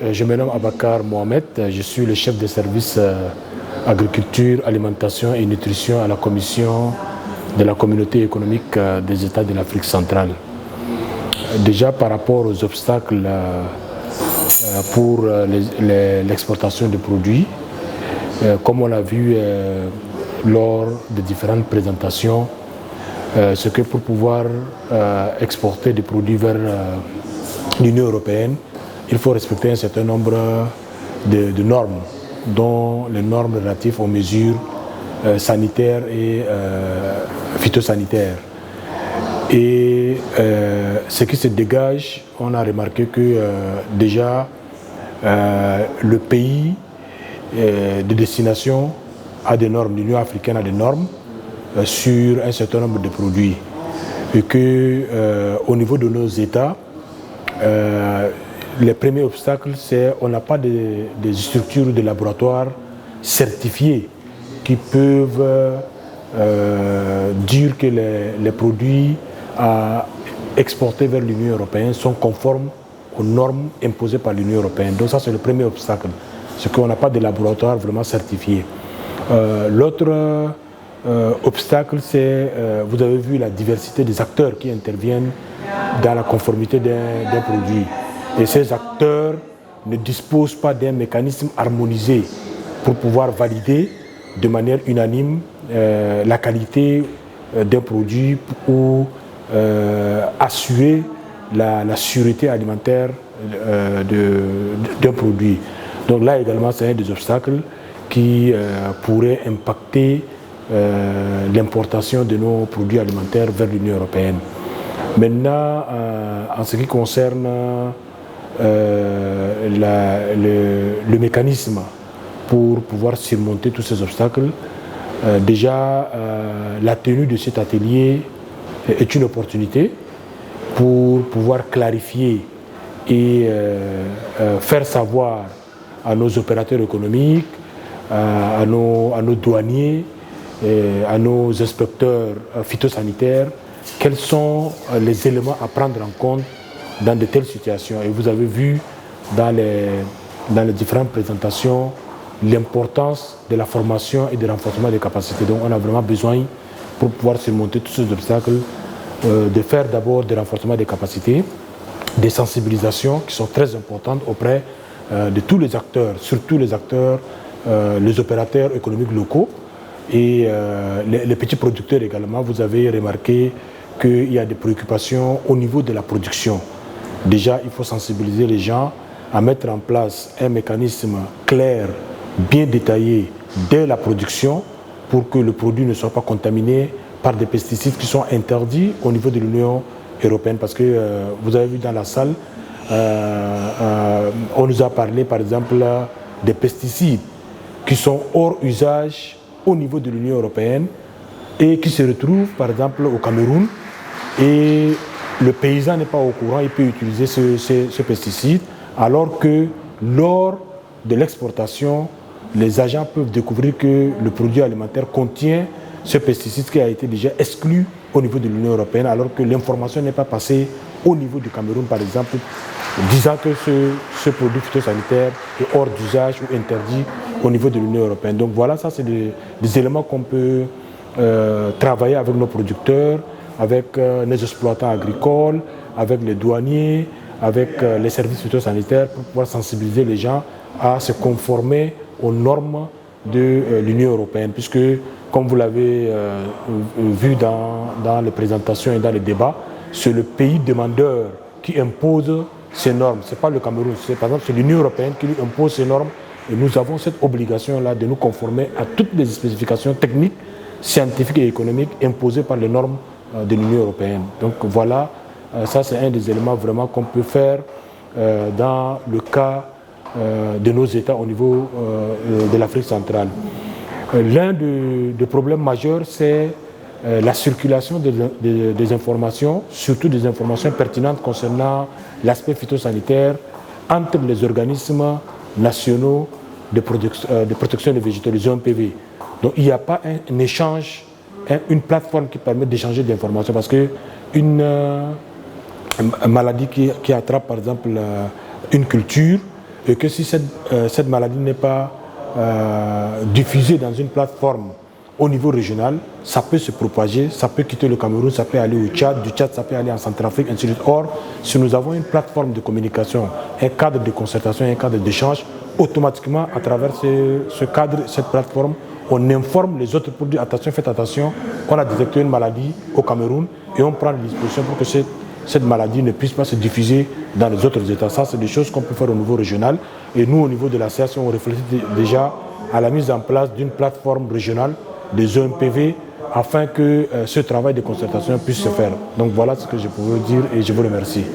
Je me nomme Abakar Mohamed, je suis le chef de service agriculture, alimentation et nutrition à la commission de la communauté économique des États de l'Afrique centrale. Déjà par rapport aux obstacles pour l'exportation de produits, comme on l'a vu lors des différentes présentations, c'est que pour pouvoir exporter des produits vers l'Union européenne, il faut respecter un certain nombre de normes, dont les normes relatives aux mesures sanitaires et phytosanitaires. Et ce qui se dégage, on a remarqué que déjà le pays de destination a des normes, l'Union africaine a des normes sur un certain nombre de produits. Et qu'au niveau de nos États, les premiers obstacles, c'est qu'on n'a pas des structures de laboratoire certifiées qui peuvent dire que les produits à exporter vers l'Union européenne sont conformes aux normes imposées par l'Union européenne. Donc ça, c'est le premier obstacle, c'est qu'on n'a pas de laboratoire vraiment certifié. L'autre obstacle, c'est, vous avez vu la diversité des acteurs qui interviennent dans la conformité d'un produit. Et ces acteurs ne disposent pas d'un mécanisme harmonisé pour pouvoir valider de manière unanime la qualité d'un produit ou assurer la sûreté alimentaire d'un produit. Donc là également, c'est un des obstacles qui pourrait impacter l'importation de nos produits alimentaires vers l'Union européenne. Maintenant, en ce qui concerne le mécanisme pour pouvoir surmonter tous ces obstacles, déjà la tenue de cet atelier est une opportunité pour pouvoir clarifier et faire savoir à nos opérateurs économiques, à nos douaniers, à nos inspecteurs phytosanitaires, quels sont les éléments à prendre en compte dans de telles situations. Et vous avez vu dans les différentes présentations l'importance de la formation et du renforcement des capacités. Donc on a vraiment besoin, pour pouvoir surmonter tous ces obstacles, de faire d'abord des renforcements des capacités, des sensibilisations qui sont très importantes auprès de tous les acteurs, surtout les acteurs, les opérateurs économiques locaux et les petits producteurs également. Vous avez remarqué qu'il y a des préoccupations au niveau de la production. Déjà, il faut sensibiliser les gens à mettre en place un mécanisme clair, bien détaillé dès la production pour que le produit ne soit pas contaminé par des pesticides qui sont interdits au niveau de l'Union européenne. Parce que vous avez vu dans la salle, on nous a parlé par exemple des pesticides qui sont hors usage au niveau de l'Union européenne et qui se retrouvent par exemple au Cameroun, et le paysan n'est pas au courant, il peut utiliser ce pesticide, alors que lors de l'exportation, les agents peuvent découvrir que le produit alimentaire contient ce pesticide qui a été déjà exclu au niveau de l'Union européenne, alors que l'information n'est pas passée au niveau du Cameroun, par exemple, disant que ce produit phytosanitaire est hors d'usage ou interdit au niveau de l'Union européenne. Donc voilà, ça c'est des éléments qu'on peut travailler avec nos producteurs, avec les exploitants agricoles, avec les douaniers, avec les services phytosanitaires pour pouvoir sensibiliser les gens à se conformer aux normes de l'Union européenne. Puisque, comme vous l'avez vu dans les présentations et dans les débats, c'est le pays demandeur qui impose ces normes. Ce n'est pas le Cameroun, par exemple, c'est l'Union européenne qui lui impose ces normes. Et nous avons cette obligation-là de nous conformer à toutes les spécifications techniques, scientifiques et économiques imposées par les normes de l'Union européenne. Donc voilà, ça c'est un des éléments vraiment qu'on peut faire dans le cas de nos États au niveau de l'Afrique centrale. L'un des problèmes majeurs, c'est la circulation des informations, surtout des informations pertinentes concernant l'aspect phytosanitaire entre les organismes nationaux de protection des végétaux, les OMPV. Donc il n'y a pas un échange, une plateforme qui permet d'échanger des informations, parce qu'une maladie qui attrape par exemple une culture et que si cette maladie n'est pas diffusée dans une plateforme au niveau régional, ça peut se propager, ça peut quitter le Cameroun, ça peut aller au Tchad, du Tchad ça peut aller en Centrafrique, ainsi de suite. Or, si nous avons une plateforme de communication, un cadre de concertation, un cadre d'échange, automatiquement à travers ce cadre, cette plateforme, on informe les autres pour dire attention, faites attention, on a détecté une maladie au Cameroun et on prend les dispositions pour que cette maladie ne puisse pas se diffuser dans les autres États. Ça, c'est des choses qu'on peut faire au niveau régional. Et nous, au niveau de la CAC, on réfléchit déjà à la mise en place d'une plateforme régionale des EMPV afin que ce travail de concertation puisse se faire. Donc voilà ce que je pouvais dire et je vous remercie.